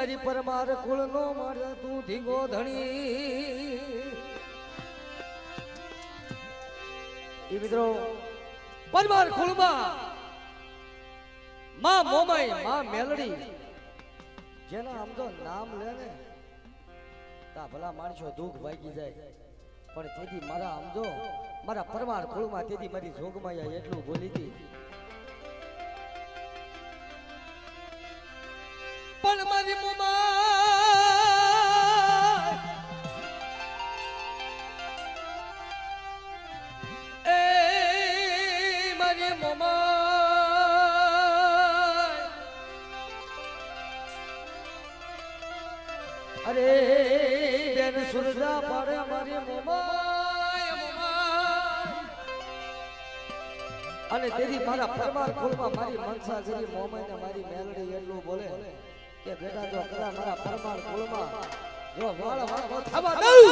મારી પરમાર કુળનો મારે તું ધીંગો ધણી એ મિત્રો પરમાર કુળમાં માં મોમાઈ માં મેલડી જેના આમ તો નામ લે ને તા ભલા માણસો દુઃખ ભાગી જાય પણ તેથી મારા આમ જો મારા પરમાર કુળમાં તેથી મારી જોગમાયા એટલું બોલી હતી પણ મારી મોમાઈ એ મારી મોમાઈ અરે બેન સુરજા પાડે મારી મોમાઈ અને તેથી મારા પરમાર કુળમાં મારી મનસા કરી મોમાઈ ને મારી મેલડી એટલું બોલે કે બેટા જો કદા મારા પરમાર કુળમાં જો વાળ વાળો થવા દઉં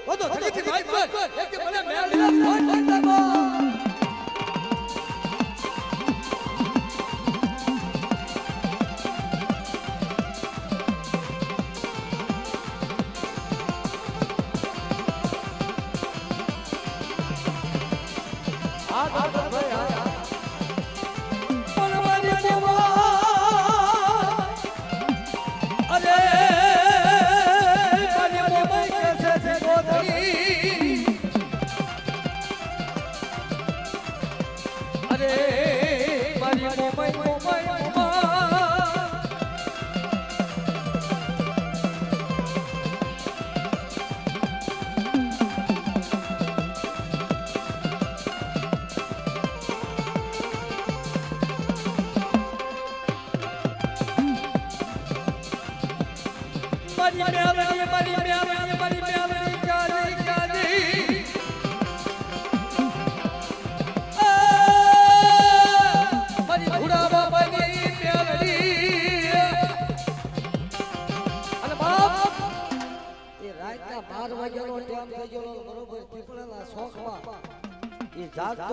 બધો થકી વાત કર એક કે મને મેલડી ફોન કરતા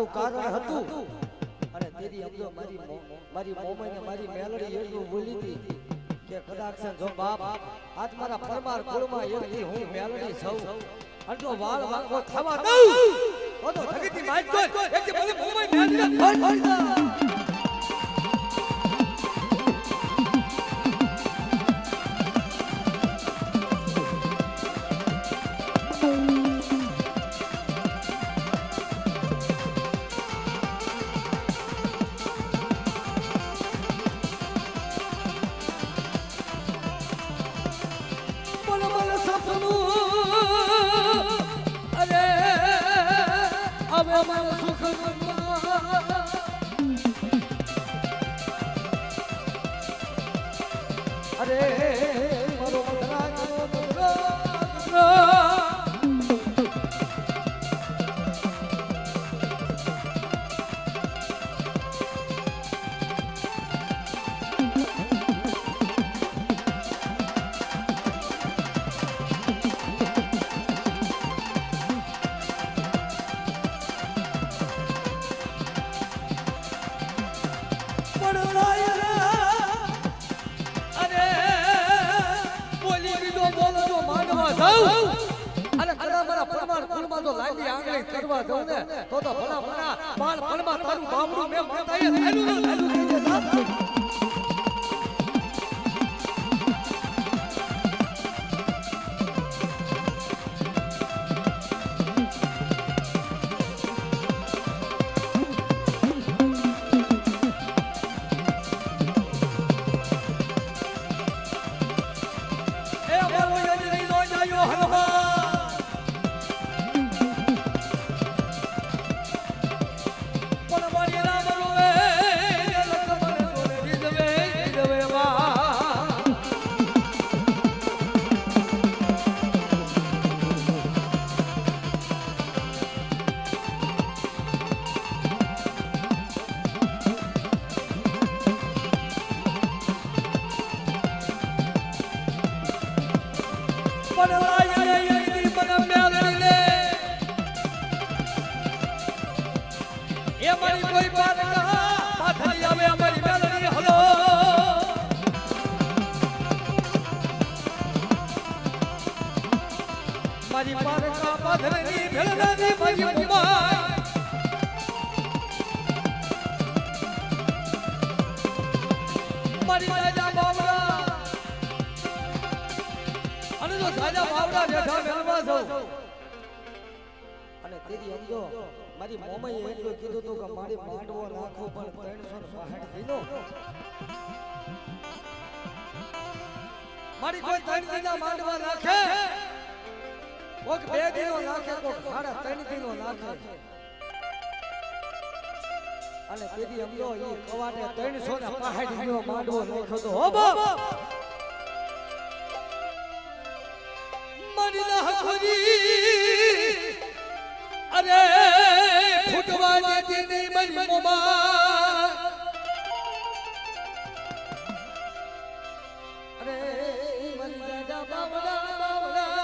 કારણ હતું અને તેથી સમજો મારી મોમાઈ ને મારી મેલડી એટલું બોલી હતી કે કદાચ જો બાપ આજ મારા પરમાર કુળમાં એકથી હું મેલડી છું અને જો વાળ વાંકો થવા દઉં તો થકીથી માઈક કર એક કે મને મોમાઈ મેલડી ફોન કરતા અને કદા મારા પરમાર કુળમાં તો લાંબી આંગળી કરવા દઉં ને તો ભલા ભલા બાળ પણમાં તારું બામડું મે માતાએ લાલું થઈ જશે પાથરની ભેળનાની મારી મોમાય મારી રાજા બાવડા અને તો રાજા બાવડા બેઠા મેલવા જાઉં અને તેરી સમજો મારી મોમાએ એટલું કીધું હતું કે મારી માંડવો નાખો પણ 365 દિનો મારી કોઈ 3 દિના માંડવા નાખે કોક 2 દિનો નાખે કોક 3.5 દિનો નાખે અને તેરી સમજો ઈ કવાટે 365 દિનો માંડવો નાખ્યો તો હો બાપ મારી ના હકુરી અરે ફૂટવાની દીની મારી મોમા અરે મારી રાજા બાવડા બાવડા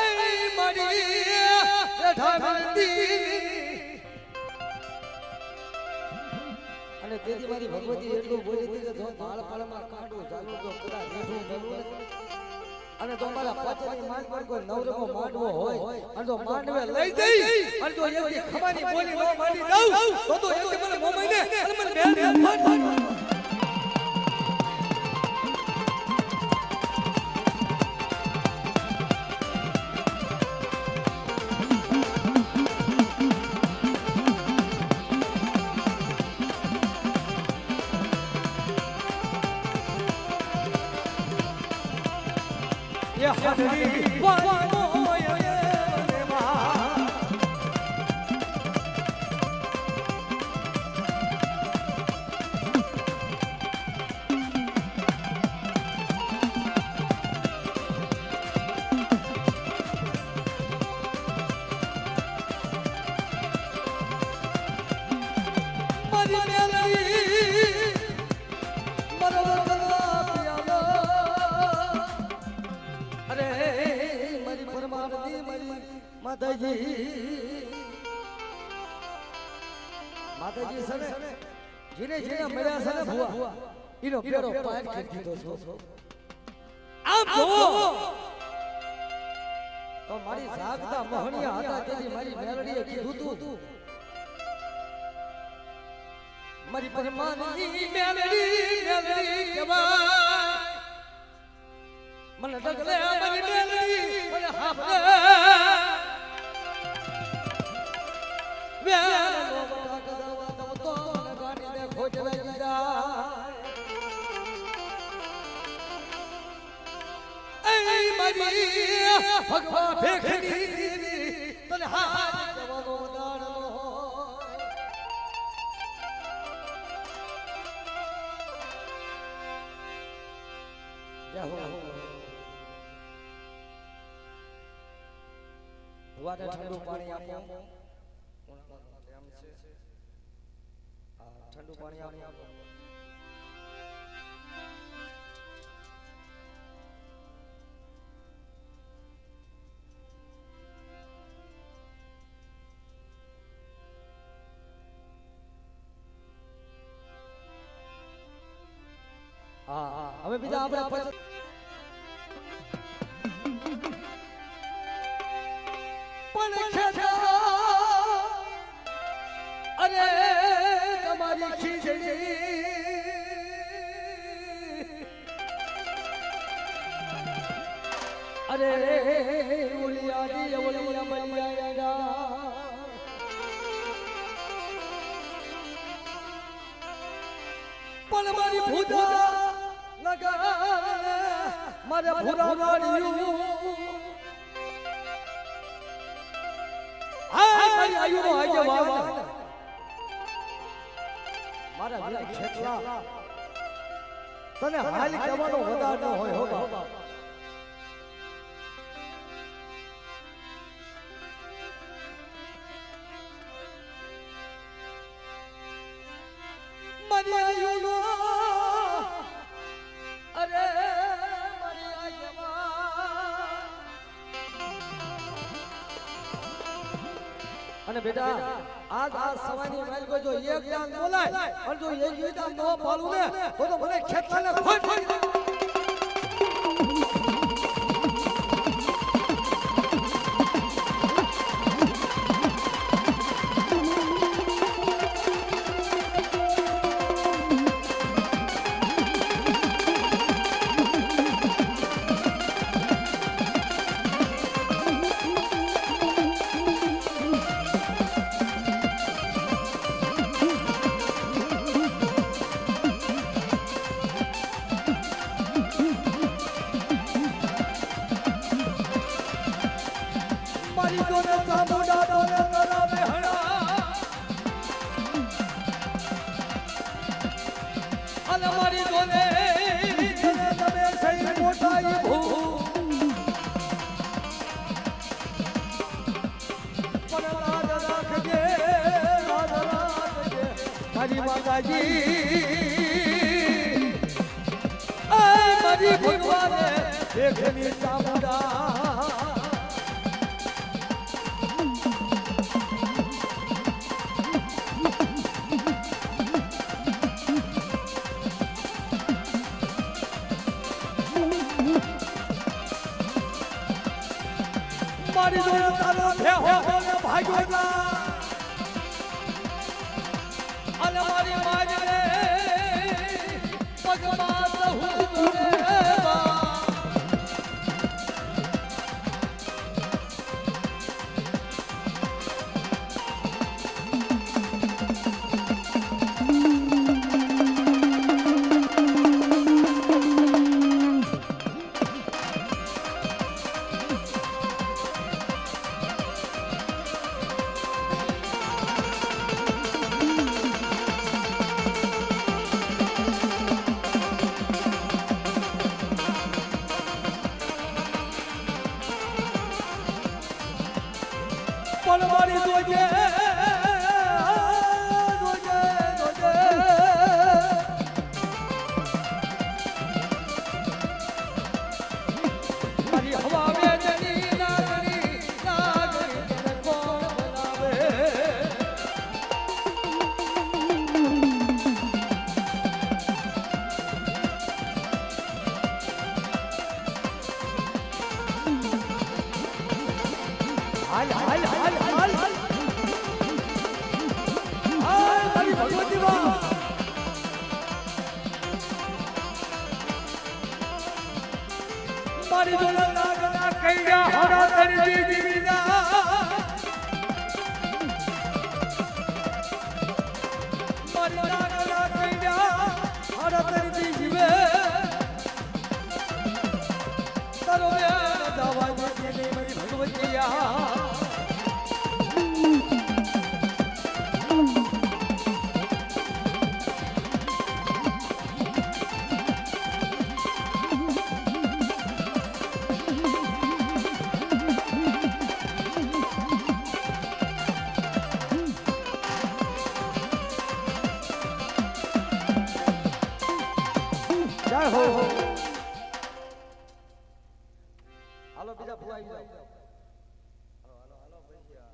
એ મારી રેઠાવંતી અને તેથી મારી ભગવતી એટલું બોલી હતી કે જો બાળપણમાં કાઢું ચાલુ તો પૂરા રેઠું મેળવું અને તો અમારા પાછળની માંડ પર કોઈ નવરંગો માંડવો હોય અને તો માંડવે લઈ જઈ અને તો એની ખમાની બોલી નો માંડી દઉં તો એની મને મોમાઈને અને મને બે માતાજી સને જીને જીને મળ્યા છે ને ભુવા ઈનો પેરો પાટ કરી દીધો છો આમ જો તો મારી જાગતા મોહણિયા હતા તેથી મારી મેલડીએ કીધું તું મારી પરમાની મેલડી કહેવાય મને ડગલે મારી મેલડી મને હાફે ભગવાન ભેખડી તને હાથ જવાનો દાડો જય હો ભુવાને ઠંડુ પાણી આપો ઠંડુ પાણી આપો હવે બીજા આપણે પણ ખેતા અરે તમારી ખીજડી અરે ઓલિયાડી ઓલિયા મલિયા પણ મારી ભૂતા મારે ભૂરા વાળ્યું હાય મારી આયુનો આગેવાન મારા વીર ખેતલા તને હાલ કહેવાનો વધાર ન હોય હો બાપ મારી આયુનો અરે અને બેટા આજ આ સવાની માઈલ કોઈ જો એક ડાંગ બોલાય અને જો એક ડાંગ નો પાડું ને તો મને ખેતલાને ખોટ મારી જોને ચામુંડા તોને તારા બેહણા અને મારી જોને તમે સહી મોટાઈ ભૂ પણ રાજ રાખજે મારી માતાજી મારી ભગવાને દેખની ચામુંડા મારી જોડે તારો ભેહો ને ભાગ્યો ના અને મારી માજને પગમાં હું રે પણ મારી જોજે મારી હવા વેદની નાગરી તને કોણ બનાવે હાલ હાલ હાલ હાલ હાલ મારી ભગવતી માં મારી જોડે નાગના કૈયા હરા તરી દીવીના મારી નાગના કૈયા હરા તરી જીવે તારો દાવા દેને મારી ભગવતી જય હો હાલો બીજા ફુવાઈ જાઓ હાલો હાલો ભૈયા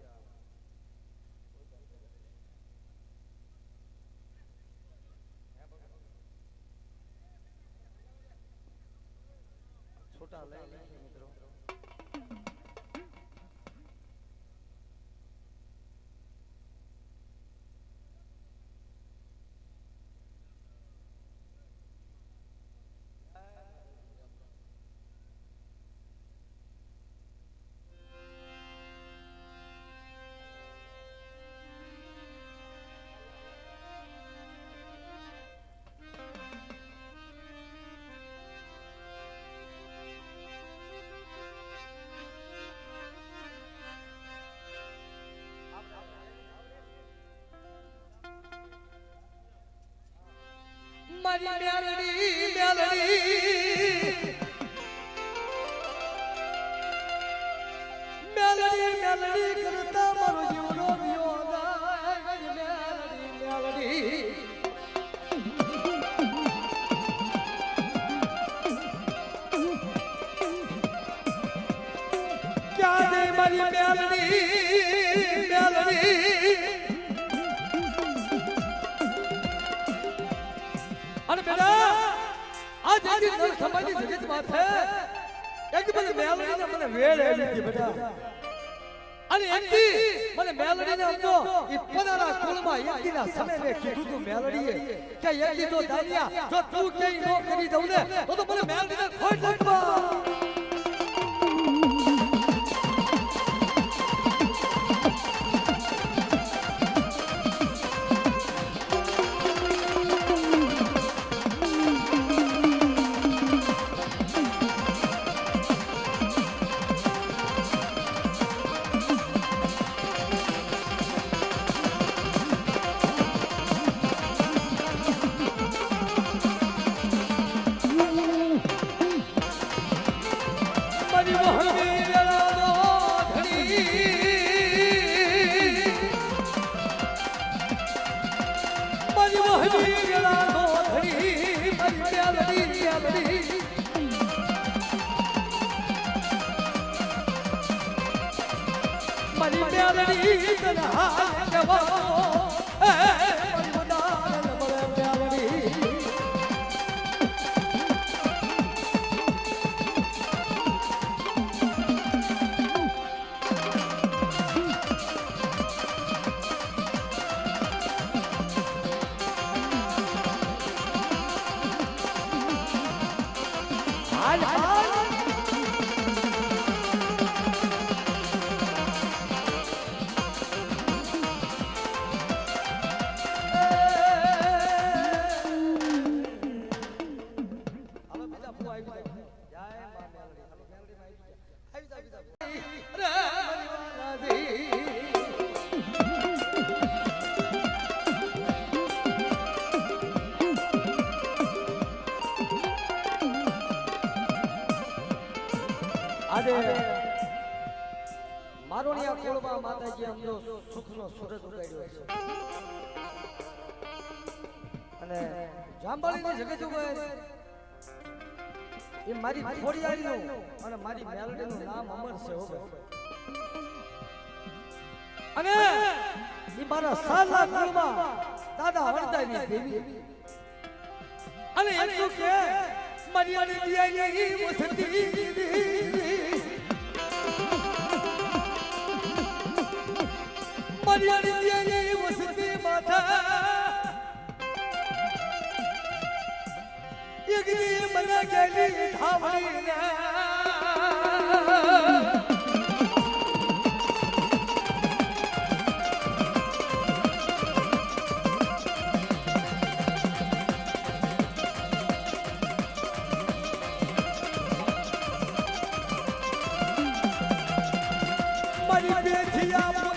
છોટા લઈ લઈ મિત્રો મારી મેલડી મેલડી મેલડી કરતા મારો જીવનો વિયો ગાય મેલડી ક્યાં જઈ મારી મેલડી અને બેટા આ જેથી નર ખમાની જગત માથે એક મને મેલડીને મને વેળ આવી હતી બેટા અને એકથી મને મેલડીને સમજો ઈ પનારા કુળમાં એકદીના સમયે કીધું તું મેલડીએ કે એકદી તો દાનિયા જો તું કેઈ નો કરી દઉં ને તો મને મેલડીને ખોટ લાગવા મારી મેલડી તને હાલ કહેવાનો એ મારી વડાલ મળે મેલડી હાલ હાલ આજે મારોણિયા કોળમાં માતાજી અમનો સુખનો સૂરજ ઉગાડ્યો છે અને જાંબાળીની જગત ઉપર એ મારી ખોડિયાળીનું અને મારી મેલડીનું નામ અમર છે હો અને એ મારા સાલા કુળમાં દાદા વરદાની દેવી અને એટલું કે મારી આની વસતી મરિયાળી વસતી માથા એકદી મને ગેલી ધાવણી મારી બેઠિયા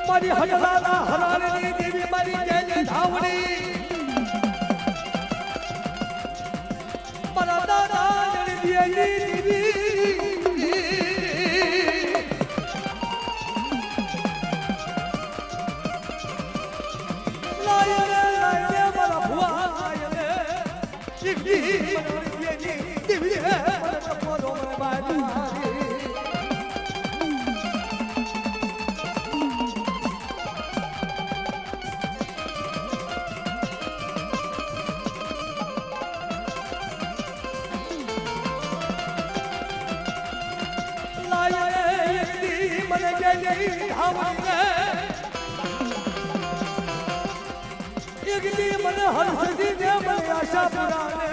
મારી હડલાના હરારની દેવી મારી ગેલી ધાવણી મારા દાદા જણી દેવી લાયને મારા ભુવા લાયને દીવી મારી ગેલી દેવી મારા પોરો મારી એકલી મને હરસદી દે મને આશા પુરાણે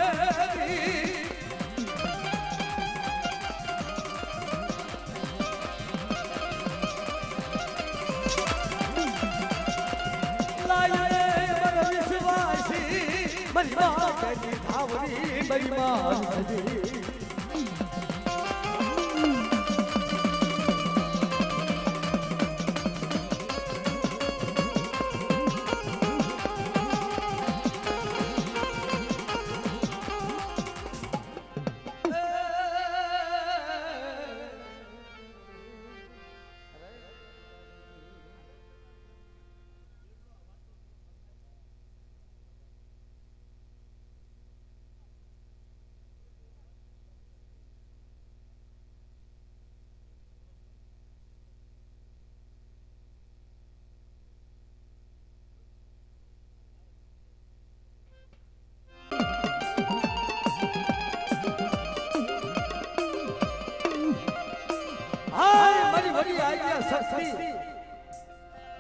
લાયે મને વિશ્વાસી મારી માતાની ધાવણી મારી માતાની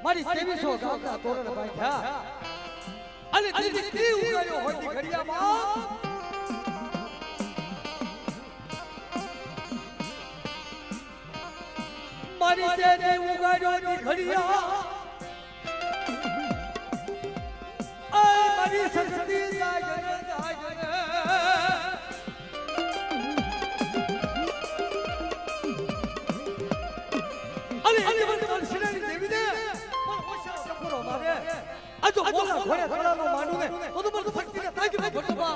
મારી 2300 ગામના તોરણ બાંધ્યા અને દીદી કી ઉગાડ્યો હોતી ઘડિયામાં મારી દેને ઉગાડ્યો ની ઘડિયા આ મારી સંસ્કૃતિ ના ઘોડે ઘોડાનો માંડું ને તો તો મને શક્તિને તાકી નાખ ભટુબા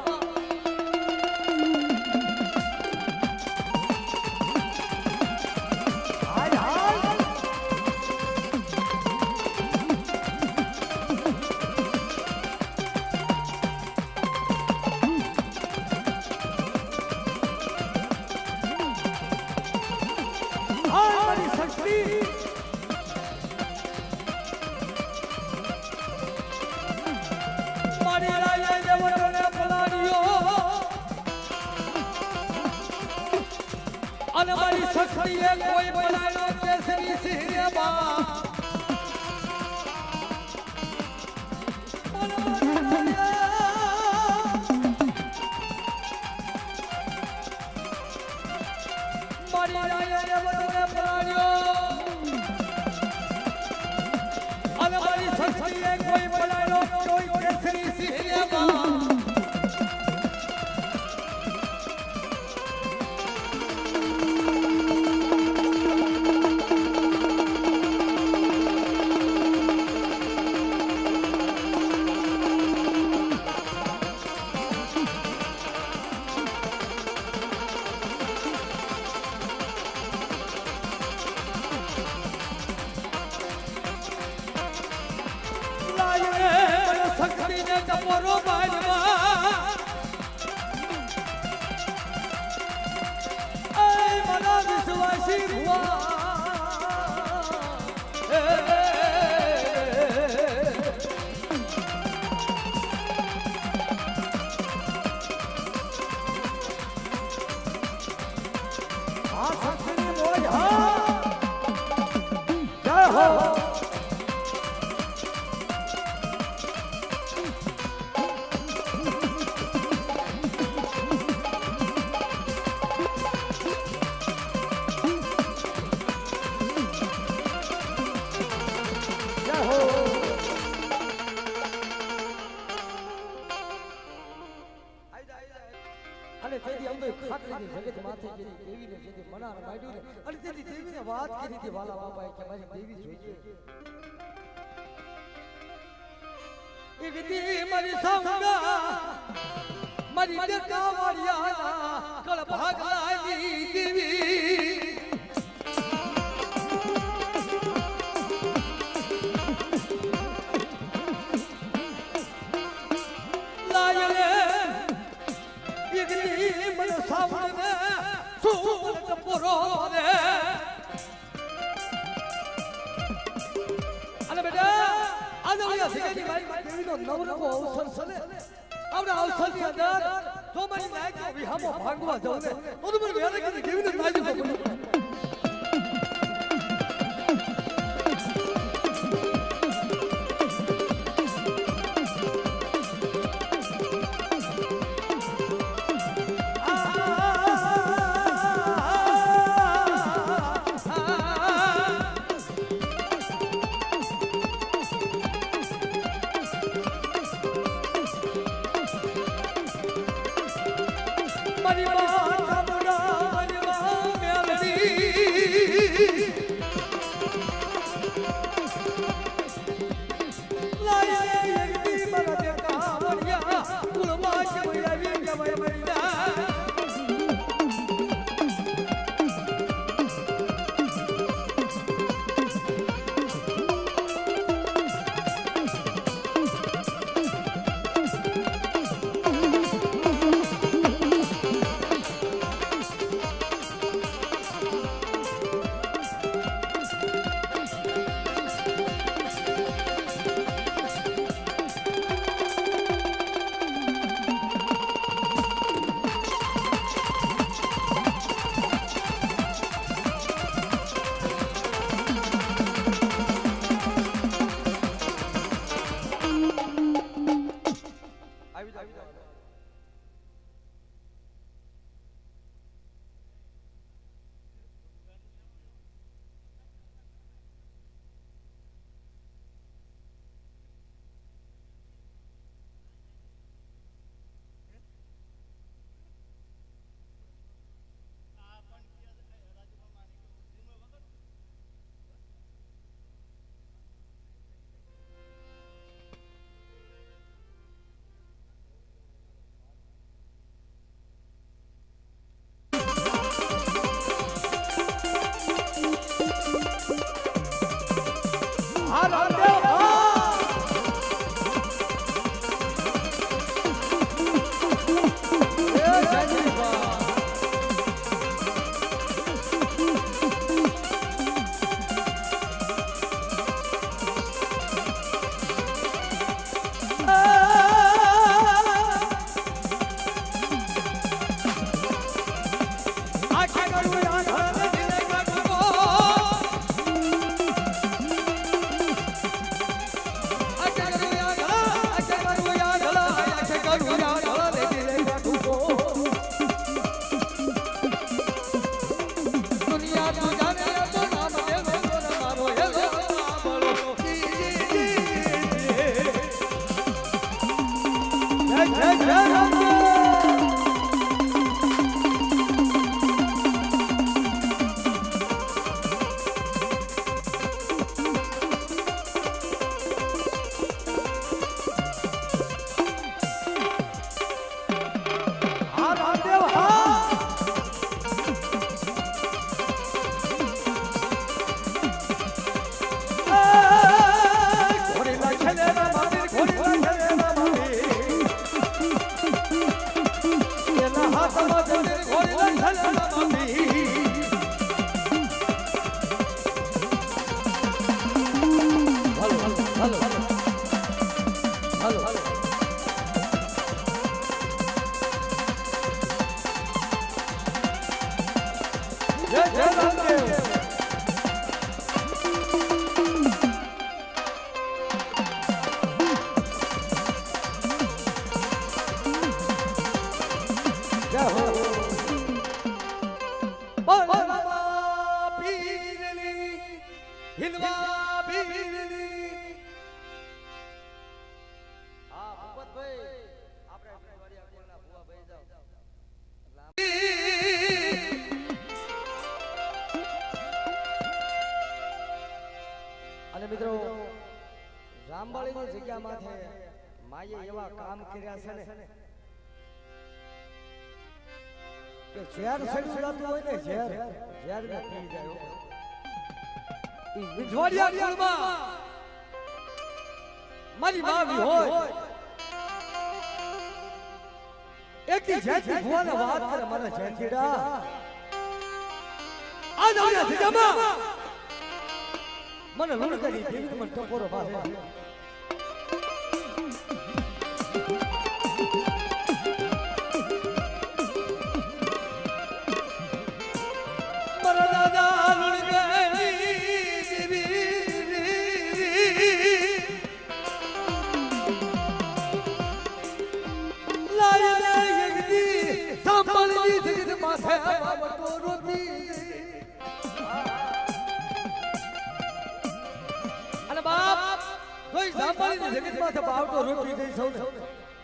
અને મારી શક્તિએ કોઈ બનાવ્યો કેસરી સિંહને બા મારી રાયે વડને બનાવ્યો અને મારી શક્તિએ કોઈ બનાવ્યો કોઈ કેસરી સિંહને બા ટપોરો બાજવા એ મના વિશ્વાસી રૂવા આ શક્તિની મોજ હા જય હો અને તેથી અમને ખાતરીની જગત માથે જેની દેવીને જેથી મનાર માંડ્યું ને અને તેથી દેવીને વાત કરી હતી વાલા બાપાએ કે મારી દેવી જોઈએ એ વિધિ મારી સાંગા મારી દેતા વાળિયાના કળ ભાગલાની દેવી મને સાવણે સુવલ ટપોરો રે અને બેટા આદવડિયા સિંહની મારી દેવીનો નવરંગો અવસર છે ને આવડા અવસરની અંદર જો મારી લાયકો વિહામો ભાંગવા જાવ ને તો મને વેરે કરી દેવીને તાજી પડે મારી માતા બડા મારી મેલડી લાય એકદી મારા દેતા વરિયા કુલવા કે આવી કે મરિયા જય રામદેવ જય હો બોલ બાબા પીરની હિલવા પીરની હા ભગવતભાઈ આપણે વાડી આગળના ભુવા ભાઈ જાવ અને મિત્રો રામબાળીની જગ્યા માથે માએ એવા કામ કર્યા છે ને કે ઝેર સડી જતું હોય ને ઝેર ને પી જાય ઈ વિજવાડિયા કુળમાં મારી માવી હોય એકથી જેથી ભુવાને વાત કરે મને જેઠીડા આ દોડિયા જગ્યામાં મને લૂણ કરી દેવી મને ટકોરો પાસે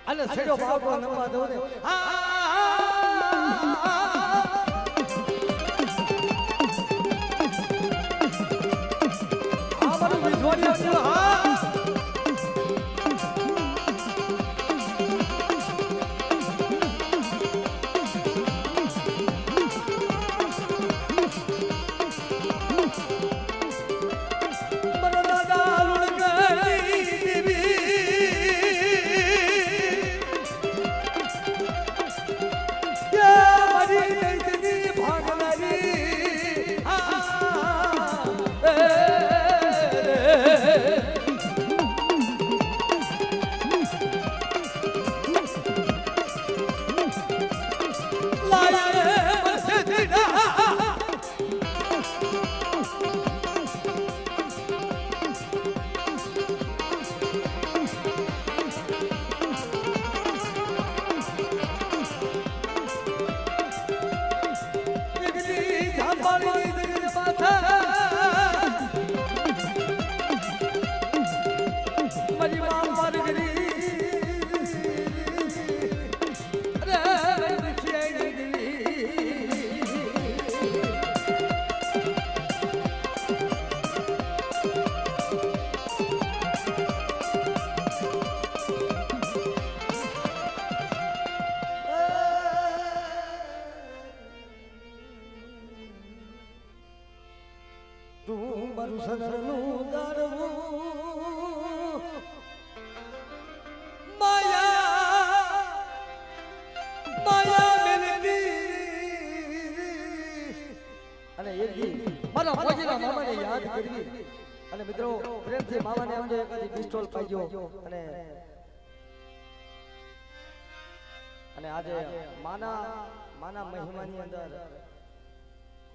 અને છેડો બાવટો નંબા દઉં ને આ મારું વિજવાડિયા હા અને મિત્રો પ્રેમથી મામાને આમ એકાદી પિસ્તોલ પાડ્યો અને આજે માના મહિમાની અંદર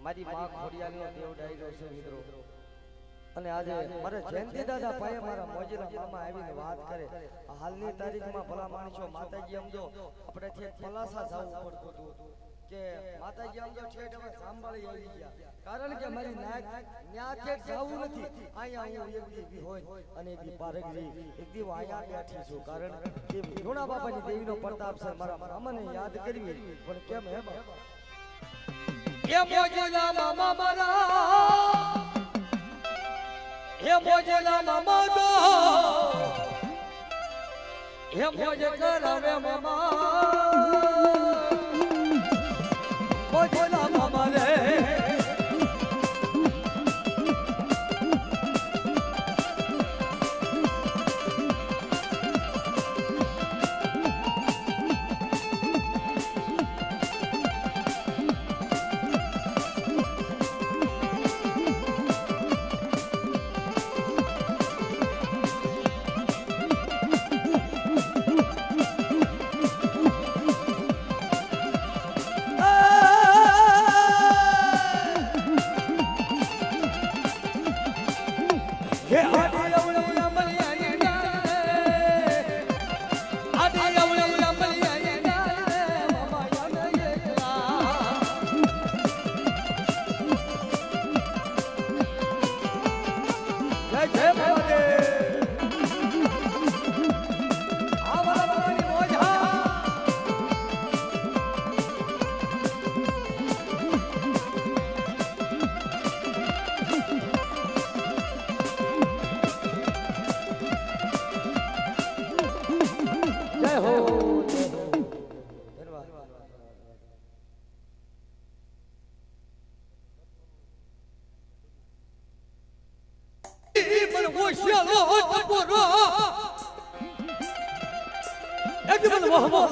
મારી માં ખોડિયાનો દેવ ડાયરો છે મિત્રો અને આજે મારે જયંતિ દાદા પાસે મારા મોજીલા મામા આવીને વાત કરે હાલની તારીખમાં ભલા માણસો માતાજી સમજો આપણે ઠેઠ પલાસા જવું પડતું હતું કે માતાજી સમજો ઠેઠ હવે સાંભળી આવી ગયા કારણ કે મારી નાક ન્યા ઠેઠ જવું નથી અહીંયા હું એક દી હોય અને એક દી પારગરી એક દી અહીંયા બેઠી છું કારણ કે ઘોડા બાપાની દેવીનો પ્રતાપ છે મારા મામાને યાદ કરવી પણ કેમ હે એ મોજીલા મામા મારા હે મોજેલા મામા દો હે મોજે કરાવે મામા મોજેલા મામા રે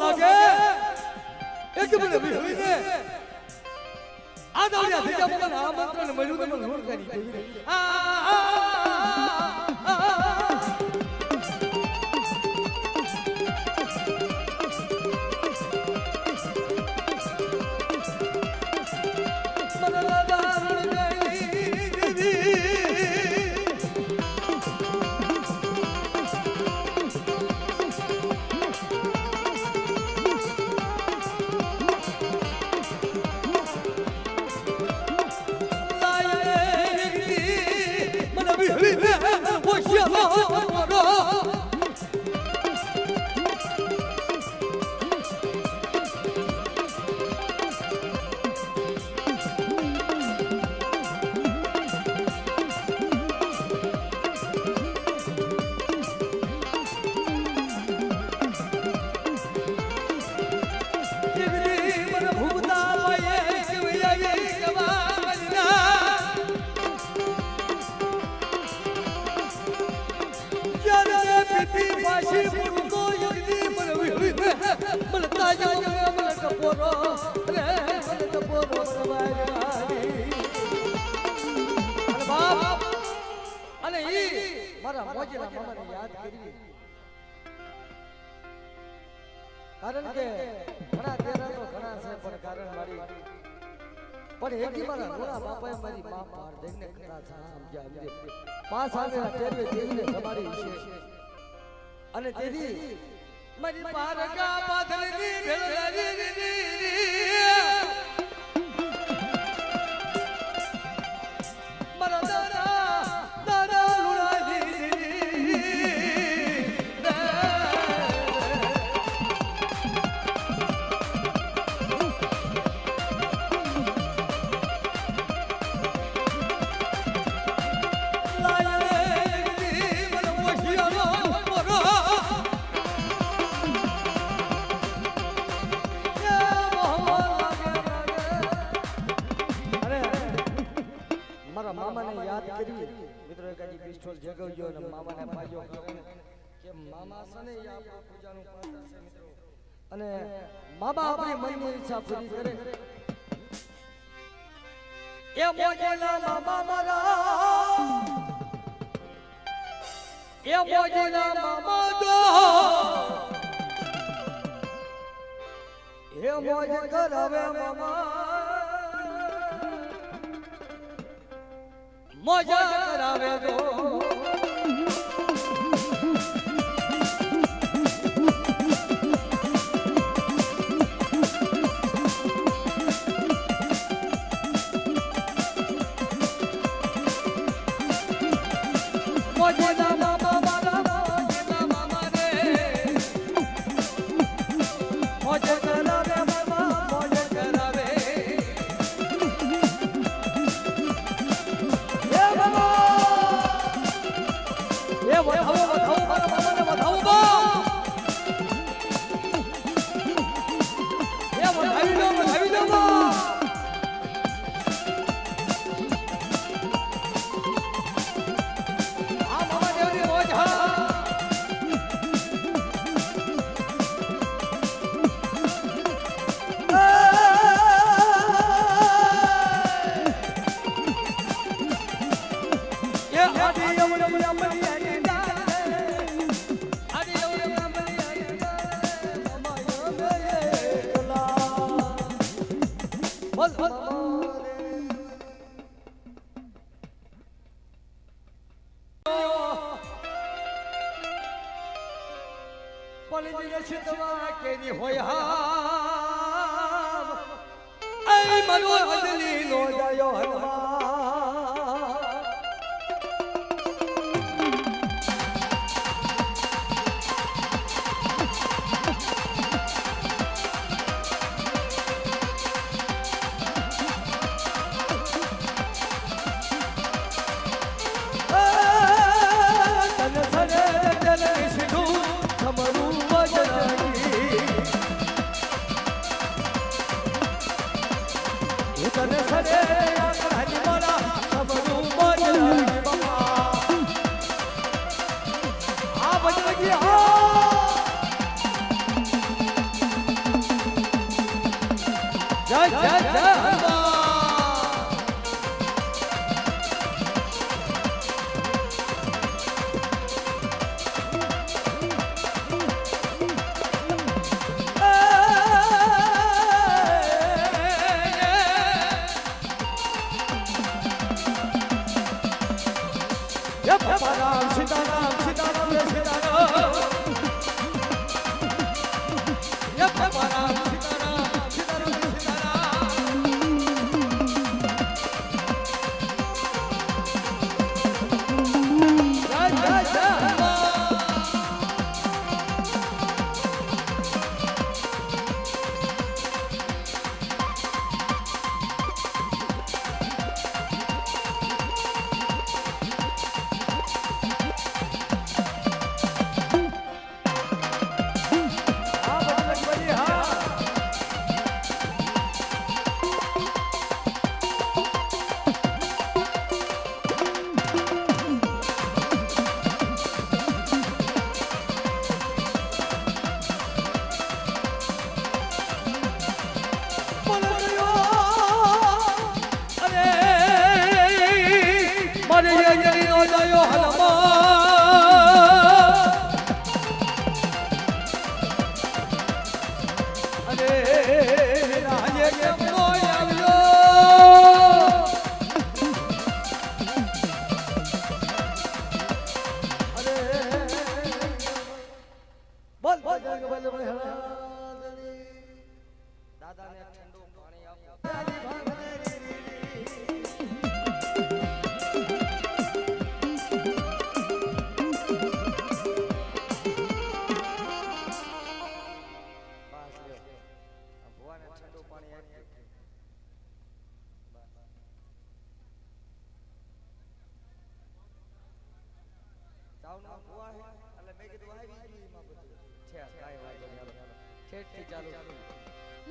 લાગે એક મને વિહળીને આ દોડ્યા થઈ ગયા મને આમંત્રણ મળ્યું તો મને લોડ કરી દેવી કારણ કે ઘણા તેરાનો ઘણા છે પણ કારણ મારી પણ એકી મારા ઘણા બાપાએ મારી માં પાર દઈને ઘણા સમજ્યા સમજે પાસ આવેલા તેરવે દેવીને તમારી છે અને તેથી મારી પારકા પાથરની ભેળારી મારા દાદા મિત્રો એકાદી પિસ્તોલ જગાવજો અને મામાને પાજો કે મામા સને આપણો પૂજાનું પાત્ર છે મિત્રો અને મામા આપણી મનની ઈચ્છા પૂરી કરે એ મોજેલા મામા મારા એ મોજેલા મામા જો એ મોજ કરાવે મામા મોજા કરાવે દો મોજેલા મામા મારા મોજેલા મામા રે મોજ કરાવે મામા મોજ કરાવે વધાવો મારા મામાને વધાવો બા એ વધાવી દો બા આ મામા દેવની મોજ હા એ આડી અમલી જય જય Hanuman Ram Sitaram Sitaram Sitaram Ya Ram Sitaram Sitaram Sitaram Jai Jai Jai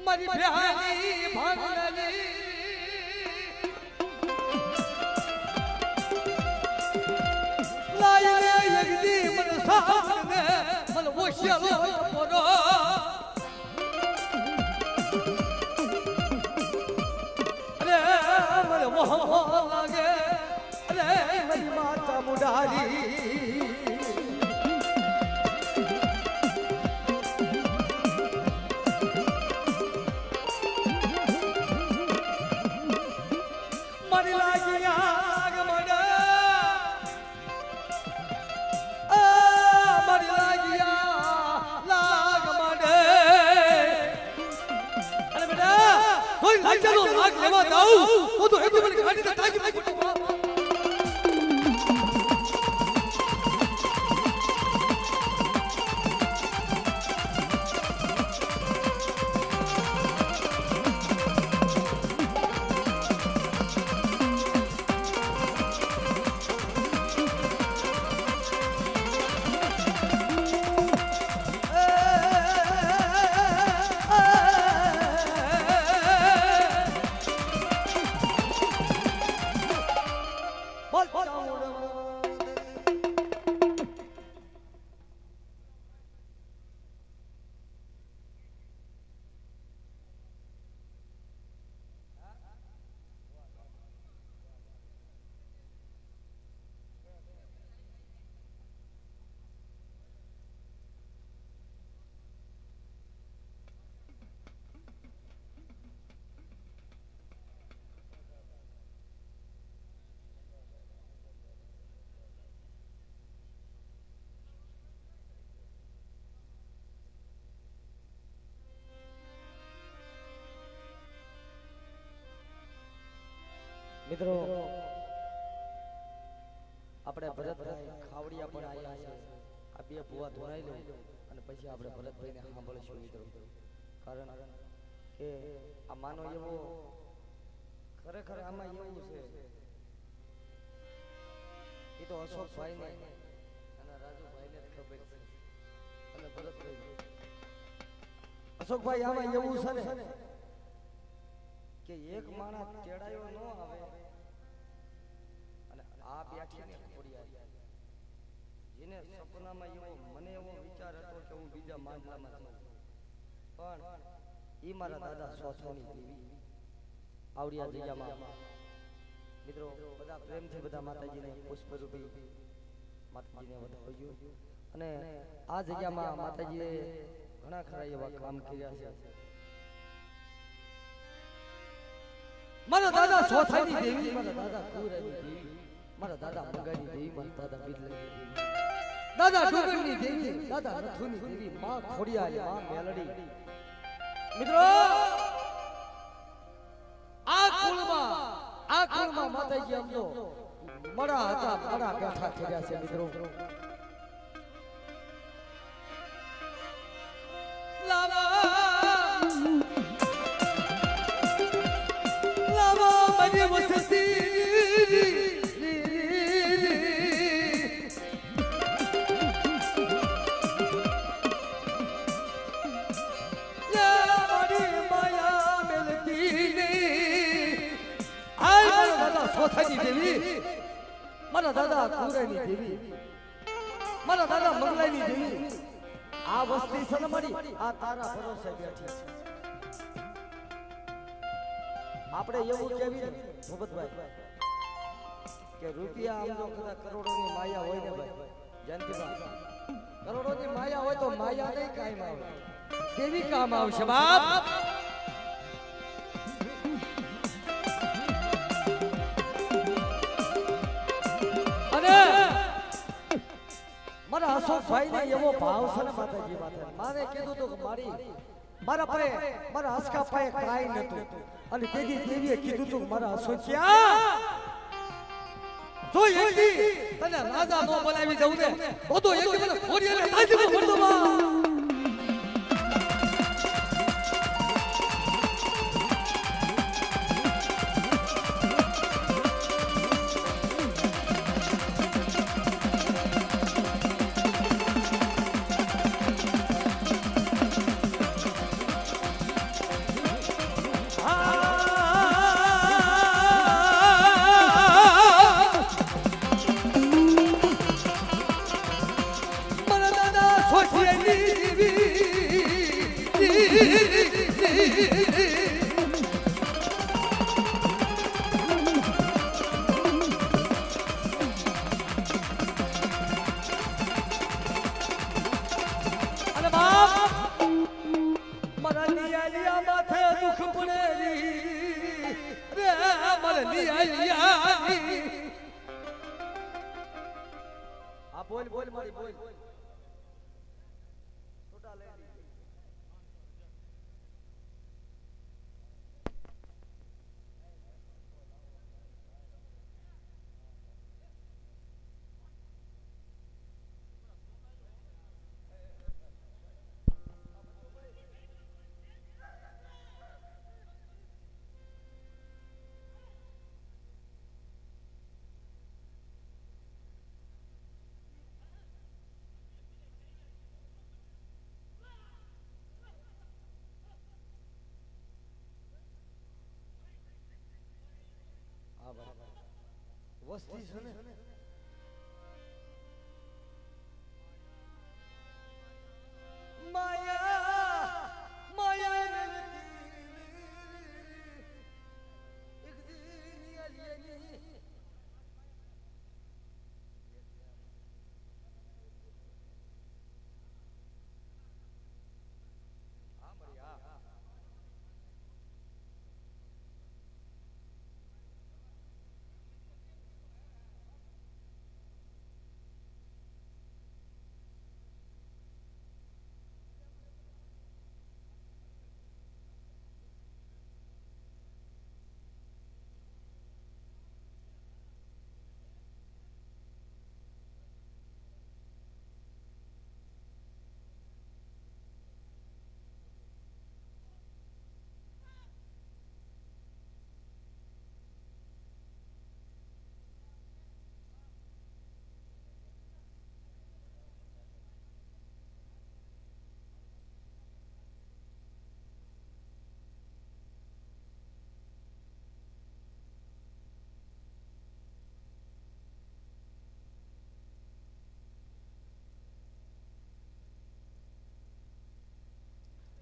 મારી ભ્યાની ભાંગલી લાય રે યગદી મન સામને મન વોશિયાલો પોરો અરે મને મોહ લાગે અરે મારી માતા મુડારી चलो आग लेवा दाऊ वो तो एक बड़ी गाड़ी में ताकि मैं મિત્રો આપણે ભરતભાઈ ખાવડિયા પણ આવ્યા છે આ બે ભુવા ધોરાઈ લે અને પછી આપણે ભરતભાઈને સાંભળશું મિત્રો કારણ કે આ માનો એવો ખરેખર આમાં એવું છે એ તો અશોકભાઈને અને રાજુભાઈને જ ખબર છે અને ભરતભાઈ અશોકભાઈ આમાં એવું છે ને કે એક માણસ તેડાયો ન આવે અને આ બેઠીને ખોડિયા જેને સપનામાં એવો મને એવો વિચાર હતો કે હું બીજા માંડલામાં છું પણ ઈ મારા દાદા સોસોની દેવી આવડિયા જગ્યામાં મિત્રો બધા પ્રેમથી બધા માતાજીને પુષ્પરૂપી માતાજીને વધાવજો અને આ જગ્યામાં માતાજીએ ઘણા ખરા એવા કામ કર્યા છે મારા દાદા સોસાની દેવી મારા દાદા કુરાની દેવી મારા દાદા મંગાની દેવી મારા દાદા બિરલાની દેવી દાદા ડુગરની દેવી દાદા નથુની દેવી માં ખોડિયાર માં મેલડી મિત્રો આ કુળમાં માતાજી આમજો મડા હતા મડા બેઠા કર્યા છે મિત્રો લાવા મની વસતી સોસાની દેવી મારા દાદા કુરાની દેવી મારા દાદા મંગલાની દેવી આ વસ્તી છે ને મારી આ તારા ભરોસે બેઠી છે આપણે એવું કહેવી ભૂપતભાઈ કે રૂપિયા આમ જો કદાચ કરોડોની માયા હોય ને ભાઈ જયંતિભાઈ કરોડોની માયા હોય તો માયા નહીં કાયમ આવે દેવી કામ આવશે બાપ મારા અશોકભાઈ ને એવો ભાવ છે ને માતાજી માથે મારે કીધું તો કે મારા પાસે મારા હસકા પાસે કાઈ નતું અને તેજી દેવીએ કીધું તો મારા અશોકિયા જો એકી તને રાજા નો બનાવી દઉં ને તો એકી મને ખોડિયાને તાજી ભરતો બા બોલ બોલ મારી બોલ છોટા લે વસ્તી છે ને માયા માયા એક દી આલિયાની આ મરિયા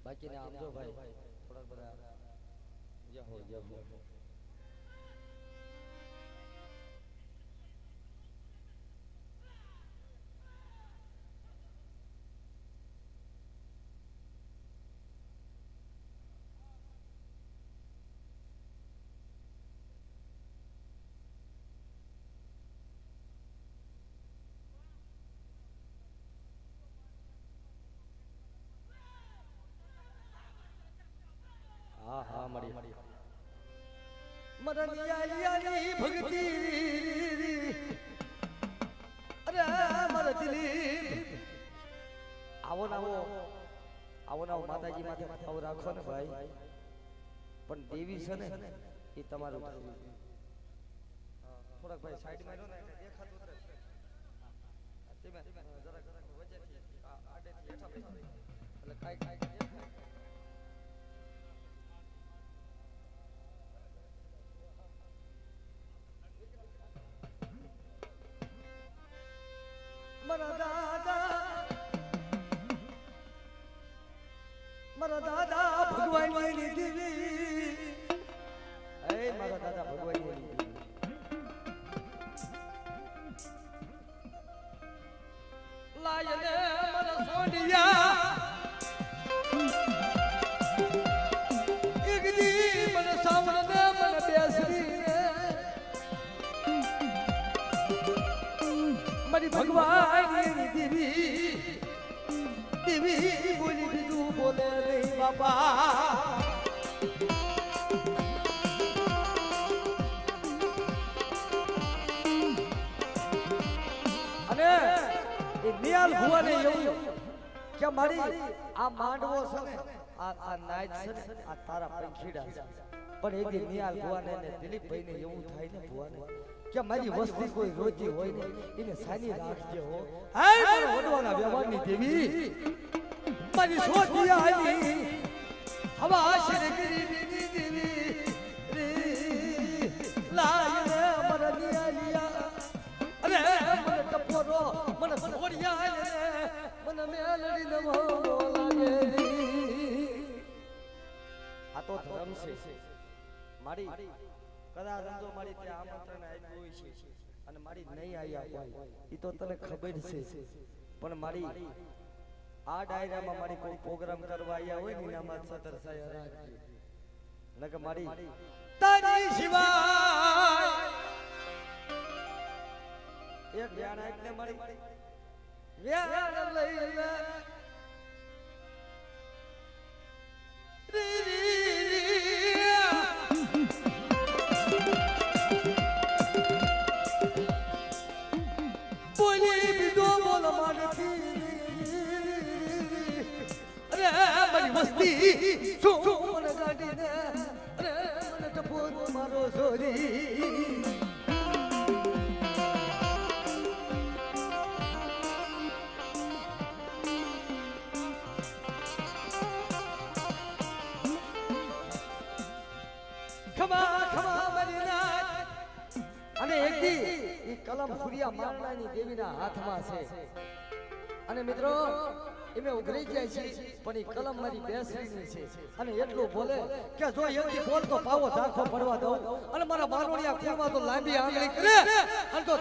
બાકીને આમ જો ભાઈ થોડા હા હા મળી મરનિયાની ભક્તિ અરે મારા દિલીપ આવો નાવો માતાજી માથે આવો રાખો ને ભાઈ પણ દેવી છે ને એ તમારું થોડાક ભાઈ સાઈડ માં ને દેખાતું નથી તમે જરા વચ્ચેથી આડેથી હેઠા બેસી એટલે કાઈ મારા દાદા ભગવાનની દેવી એ મારા દાદા ભગવાનની દેવી લાયને મારા સોનિયા એક દી મને સાવરને મને બેસરી મારી ભગવાનની દેવી બોલી બીજું બોલે નહીં બાપા અને એ નિયાલ ભુવાને એવું કે મારી આ માંડવો છે ને આ નાઈટ છે ને આ તારા પંખીડા છે પણ એ નિયાલ ભુવાને ને દિલીપભાઈ ને એવું થાય ને ભુવાને કે મારી વસ્તી કોઈ રોતી હોય ને એને સાની રાખજે હો હે મારા વડવાના વ્યવહારની દેવી મારી સોટિયાની હવા આશરે કરી દેવી રે લાય મારા નિયાલિયા અરે મને ટપોરો મને સોડિયા મને મેલડી નવો લાગે આ તો ધર્મ છે મારી કદાચ સમજો મારી ત્યાં આમંત્રણ આપ્યું હોય છે અને મારી નહીં આવ્યા હોય એ તો તને ખબર છે પણ મારી આ ડાયરામાં મારી કોઈ પ્રોગ્રામ કરવા આવ્યા હોય ને એનામાં સતર સાયા રાખજે નકે મારી તારી સિવાય એક ધ્યાન આપને મારી વ્યાન લઈને મસ્તી શું મને ગાડીને અરે મને ટપોર મારો સોરી ખમા મારી નાચ અને એકદી ઈ કલમ ફુરિયા મારણાની દેવીના હાથમાં છે અને મિત્રો એમે ઉઘરી જાય છે પણ એ કલમ મારી બેસરીની છે અને એટલું બોલે કે જો એથી બોલતો પાવો ઝાખો પડવા દઉં અને મારા મારોડિયા કુવામાં તો લાંબી આંગળી કરે અને તો